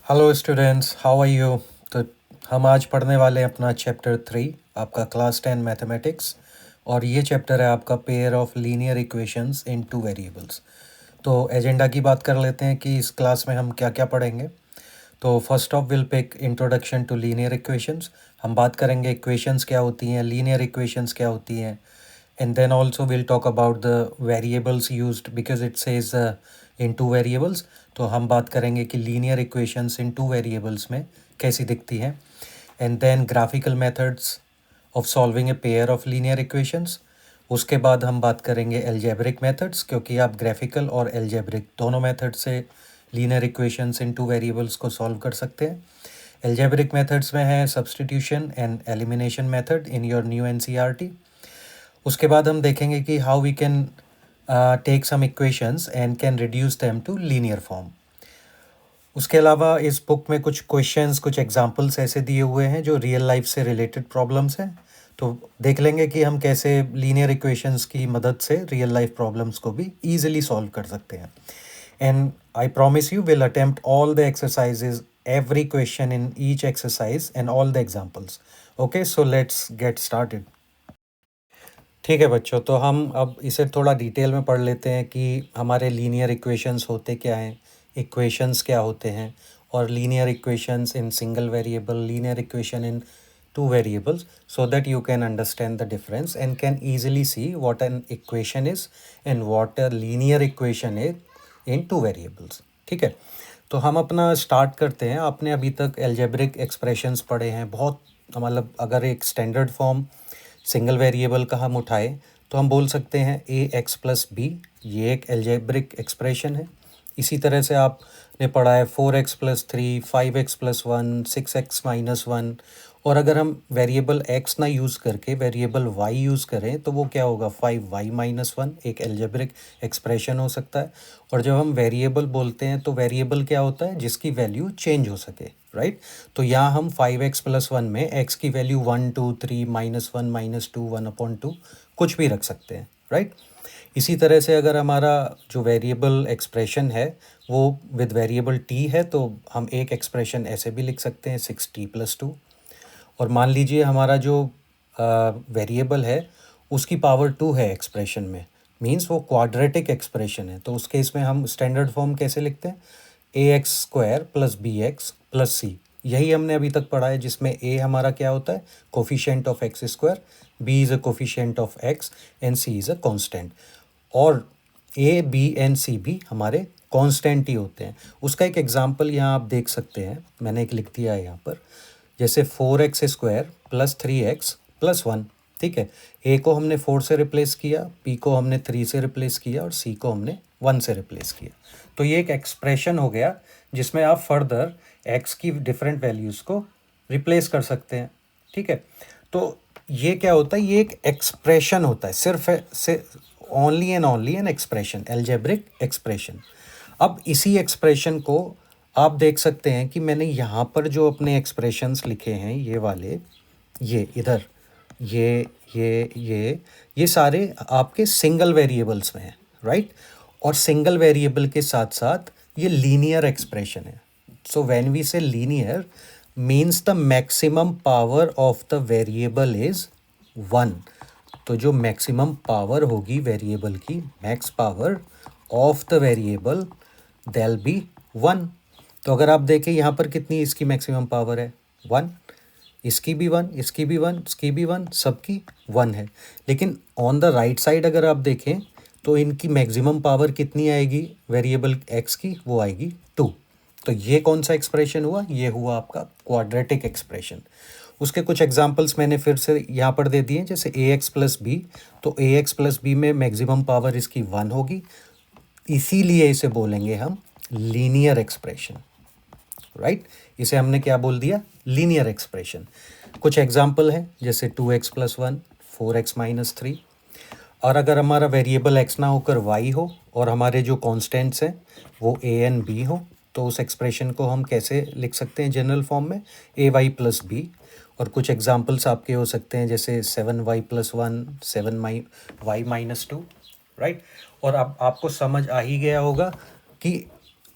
Hello students, how are you. तो हम आज पढ़ने वाले हैं अपना चैप्टर 3, आपका क्लास 10 मैथमेटिक्स। और ये चैप्टर है आपका pair of linear equations in two variables. तो एजेंडा की बात कर लेते हैं कि इस क्लास में हम क्या क्या पढ़ेंगे। तो first of will pick introduction to linear equations. हम बात करेंगे इक्वेशंस क्या होती हैं, लीनियर इक्वेशंस क्या होती हैं। And then also we'll talk about the variables used because it says in two variables. तो हम बात करेंगे कि linear equations in two variables में कैसी दिखती हैं. And then graphical methods of solving a pair of linear equations. उसके बाद हम बात करेंगे algebraic methods, क्योंकि आप graphical और algebraic दोनों methods से linear equations in two variables को solve कर सकते हैं. Algebraic methods में है substitution and elimination method in your new NCERT. उसके बाद हम देखेंगे कि how we can take some equations and can reduce them to linear form. उसके अलावा इस बुक में कुछ क्वेश्चंस, कुछ एग्जांपल्स ऐसे दिए हुए हैं जो रियल लाइफ से रिलेटेड प्रॉब्लम्स हैं. तो देख लेंगे कि हम कैसे लीनियर इक्वेशंस की मदद से रियल लाइफ प्रॉब्लम्स को भी ईजिली सॉल्व कर सकते हैं. And I promise you will attempt all the exercises, every question in each exercise and all the examples. Okay, so let's get started. ठीक है बच्चों, तो हम अब इसे थोड़ा डिटेल में पढ़ लेते हैं कि हमारे लीनियर इक्वेशंस होते क्या हैं, इक्वेशंस क्या होते हैं, और linear equations in single variable, linear equation in two variables, so that you can understand the difference and can easily see what an equation is and what a linear equation is in two variables. ठीक है, तो हम अपना start करते हैं. आपने अभी तक एल्जेब्रिक एक्सप्रेशंस पढ़े हैं बहुत, मतलब अगर एक स्टैंडर्ड फॉर्म सिंगल वेरिएबल का हम उठाए तो हम बोल सकते हैं ए एक्स प्लस बी, ये एक एल्जेब्रिक एक्सप्रेशन है. इसी तरह से आपने पढ़ा है 4x plus 3, 5x plus 1, 6x minus 1. और अगर हम वेरिएबल x ना यूज़ करके वेरिएबल y यूज़ करें तो वो क्या होगा, 5y माइनस 1, एक एल्जेब्रिक एक्सप्रेशन हो सकता है. और जब हम वेरिएबल बोलते हैं तो वेरिएबल क्या होता है, जिसकी वैल्यू चेंज हो सके, राइट. तो यहाँ हम 5x प्लस 1 में x की वैल्यू 1, 2, 3, -1, -2, 1/2 कुछ भी रख सकते हैं, राइट. इसी तरह से अगर हमारा जो वेरिएबल एक्सप्रेशन है वो विद वेरिएबल t है तो हम एक एक्सप्रेशन ऐसे भी लिख सकते हैं 6t + 2. और मान लीजिए हमारा जो वेरिएबल है उसकी पावर 2 है एक्सप्रेशन में, मींस वो क्वाड्रेटिक एक्सप्रेशन है. तो उस केस में हम स्टैंडर्ड फॉर्म कैसे लिखते हैं, ax² + bx + c. यही हमने अभी तक पढ़ा है, जिसमें a हमारा क्या होता है, coefficient of x², b is a coefficient of x and c is a constant. और a, b एंड c भी हमारे कांस्टेंट ही होते हैं. उसका एक एग्जांपल यहाँ आप देख सकते हैं, मैंने एक लिख दिया है यहाँ पर. जैसे 4x² + 3x + 1. ठीक है, a को हमने 4 से रिप्लेस किया, b को हमने 3 से रिप्लेस किया और c को हमने 1 से रिप्लेस किया. तो ये एक एक्सप्रेशन हो गया जिसमें आप फर्दर x की डिफरेंट वैल्यूज़ को रिप्लेस कर सकते हैं. ठीक है, तो ये क्या होता है, ये एक एक्सप्रेशन होता है, सिर्फ से only and only an expression, algebraic expression. अब इसी एक्सप्रेशन को आप देख सकते हैं कि मैंने यहाँ पर जो अपने एक्सप्रेशंस लिखे हैं, ये वाले, ये इधर, ये सारे आपके सिंगल वेरिएबल्स में हैं, राइट. और सिंगल वेरिएबल के साथ साथ ये लीनियर एक्सप्रेशन है. सो व्हेन वी से linear means the maximum power of the variable is 1. तो जो मैक्सिमम पावर होगी वेरिएबल की, max power of the variable, दैल बी 1. तो अगर आप देखें यहाँ पर कितनी इसकी मैक्सिमम पावर है, 1. इसकी भी 1, इसकी भी 1, इसकी भी 1, सबकी 1 है. लेकिन ऑन द राइट साइड अगर आप देखें तो इनकी मैक्सिमम पावर कितनी आएगी वेरिएबल x की, वो आएगी 2. तो ये कौन सा एक्सप्रेशन हुआ, ये हुआ आपका क्वाड्रेटिक एक्सप्रेशन. उसके कुछ एग्जांपल्स मैंने फिर से यहाँ पर दे दिए, जैसे ax + b. तो ax + b में मैक्सिमम पावर इसकी 1 होगी, इसीलिए इसे बोलेंगे हम लीनियर एक्सप्रेशन, राइट. इसे हमने क्या बोल दिया, लीनियर एक्सप्रेशन. कुछ एग्जांपल है, जैसे 2x + 1, 4x - 3. और अगर हमारा वेरिएबल x ना होकर y हो और हमारे जो कांस्टेंट्स हैं वो a एंड b हो, तो उस एक्सप्रेशन को हम कैसे लिख सकते हैं जनरल फॉर्म में, ay + b. और कुछ एग्जांपल्स आपके हो सकते हैं, जैसे 7y + 1, 7y - 2, राइट. और अब आपको समझ आ ही गया होगा कि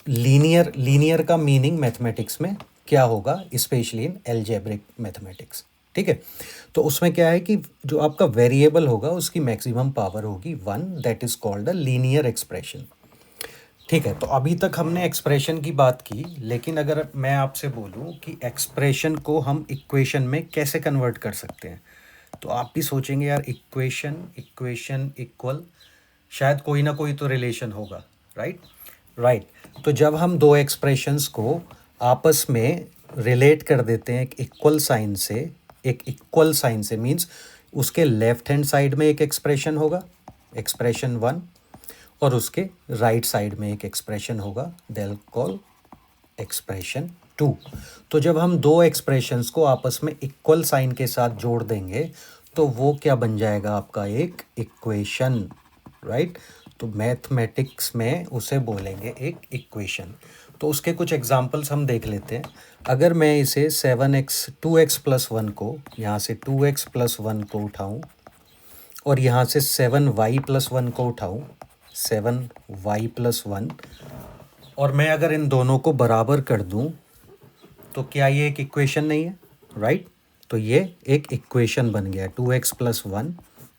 लीनियर का मीनिंग मैथमेटिक्स में क्या होगा, स्पेशली इन एल्जेब्रिक मैथमेटिक्स, ठीक है। तो उसमें क्या है कि जो आपका वेरिएबल होगा उसकी मैक्सिमम पावर होगी 1, that is called a linear expression, ठीक है। तो अभी तक हमने एक्सप्रेशन की बात की, लेकिन अगर मैं आपसे बोलूं कि एक्सप्रेशन को हम इक्वेशन में कैसे कन्वर्ट कर सकते हैं, तो आप भी सोचेंगे यार इक्वेशन इक्वेशन इक्वल, शायद कोई ना कोई तो रिलेशन होगा, राइट राइट। तो जब हम दो एक्सप्रेशंस को आपस में रिलेट कर देते हैं एक इक्वल साइन से मीन्स उसके लेफ्ट हैंड साइड में एक एक्सप्रेशन होगा, एक्सप्रेशन 1, और उसके राइट साइड में एक एक्सप्रेशन होगा, देल कॉल एक्सप्रेशन 2। तो जब हम दो एक्सप्रेशंस को आपस में इक्वल साइन के साथ जोड़ देंगे तो वो क्या बन जाएगा, आपका एक इक्वेशन, राइट। तो मैथमेटिक्स में उसे बोलेंगे एक इक्वेशन। तो उसके कुछ एग्जांपल्स हम देख लेते हैं। अगर मैं इसे 2x+1 को यहाँ से 2x+1 को उठाऊं और यहाँ से 7y+1 को उठाऊं, 7y+1, और मैं अगर इन दोनों को बराबर कर दूं तो क्या ये एक इक्वेशन नहीं है, राइट। तो ये एक इक्वेशन बन गया, 2x+1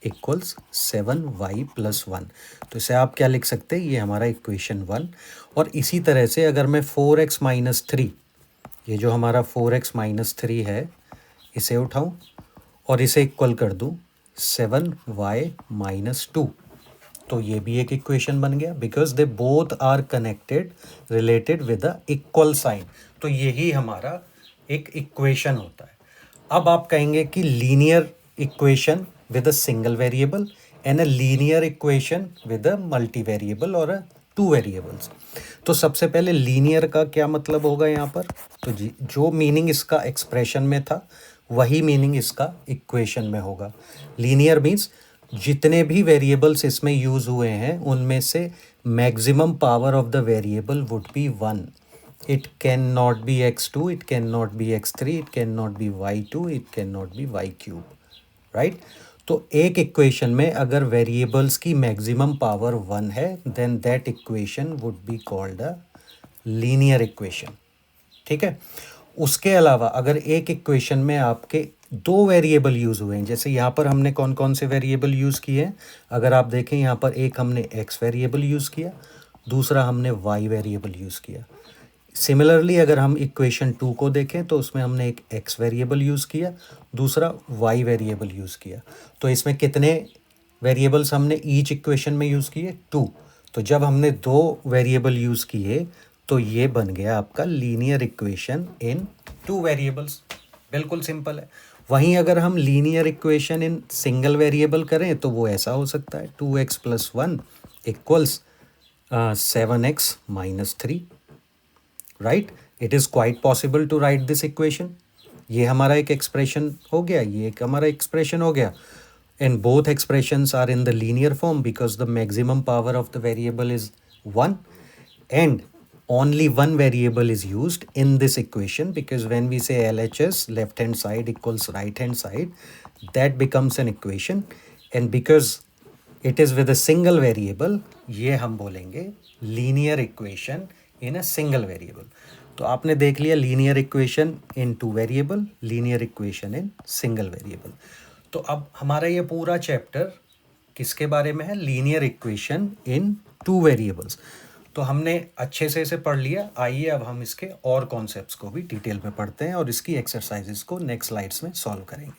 इक्वल्स 7y+1। तो इसे आप क्या लिख सकते हैं, ये हमारा इक्वेशन 1। और इसी तरह से अगर मैं 4x-3, ये जो हमारा 4x-3 है, इसे उठाऊं और इसे इक्वल कर दूं 7y-2, तो ये भी एक इक्वेशन बन गया, because they both are connected related with a equal sign. तो यही हमारा एक इक्वेशन होता है। अब आप कहेंगे कि linear equation with a single variable and a linear equation with a multi variable और अ टू वेरिएबल्स। तो सबसे पहले लीनियर का क्या मतलब होगा यहाँ पर, तो जी जो मीनिंग इसका एक्सप्रेशन में था वही मीनिंग इसका इक्वेशन में होगा। लीनियर मीन्स जितने भी वेरिएबल्स इसमें यूज हुए हैं उनमें से maximum power of the variable would be 1। It can not be x2, it can not be x3, it can not be y2, it can not be y3, right. तो एक equation में अगर variables की maximum power 1 है then that equation would be called a linear equation, ठीक है। उसके अलावा अगर एक इक्वेशन में आपके दो वेरिएबल यूज़ हुए हैं, जैसे यहाँ पर हमने कौन कौन से वेरिएबल यूज़ किए हैं, अगर आप देखें यहाँ पर एक हमने x वेरिएबल यूज़ किया, दूसरा हमने y वेरिएबल यूज़ किया। सिमिलरली अगर हम इक्वेशन 2 को देखें तो उसमें हमने एक x वेरिएबल यूज़ किया, दूसरा y वेरिएबल यूज़ किया। तो इसमें कितने वेरिएबल्स हमने ईच इक्वेशन में यूज़ किए, 2। तो जब हमने दो वेरिएबल यूज़ किए तो ये बन गया आपका linear equation in two variables, बिल्कुल सिंपल है। वहीं अगर हम linear equation in single variable करें तो वो ऐसा हो सकता है, 2x+1 equals 7x-3, right. It is quite possible to write this equation. ये हमारा एक एक्सप्रेशन हो गया, ये एक हमारा एक्सप्रेशन हो गया, and both expressions are in the linear form because the maximum power of the variable is 1 and only one variable is used in this equation, because when we say LHS, left hand side equals right hand side, that becomes an equation, and because it is with a single variable, ये हम बोलेंगे linear equation in a single variable। तो आपने देख लिया linear equation in two variable, linear equation in single variable. तो अब हमारा ये पूरा चैप्टर किसके बारे में है, linear equation in two variables. तो हमने अच्छे से इसे पढ़ लिया। आइए अब हम इसके और कॉन्सेप्ट्स को भी डिटेल में पढ़ते हैं और इसकी एक्सरसाइजेस को नेक्स्ट स्लाइड्स में सॉल्व करेंगे।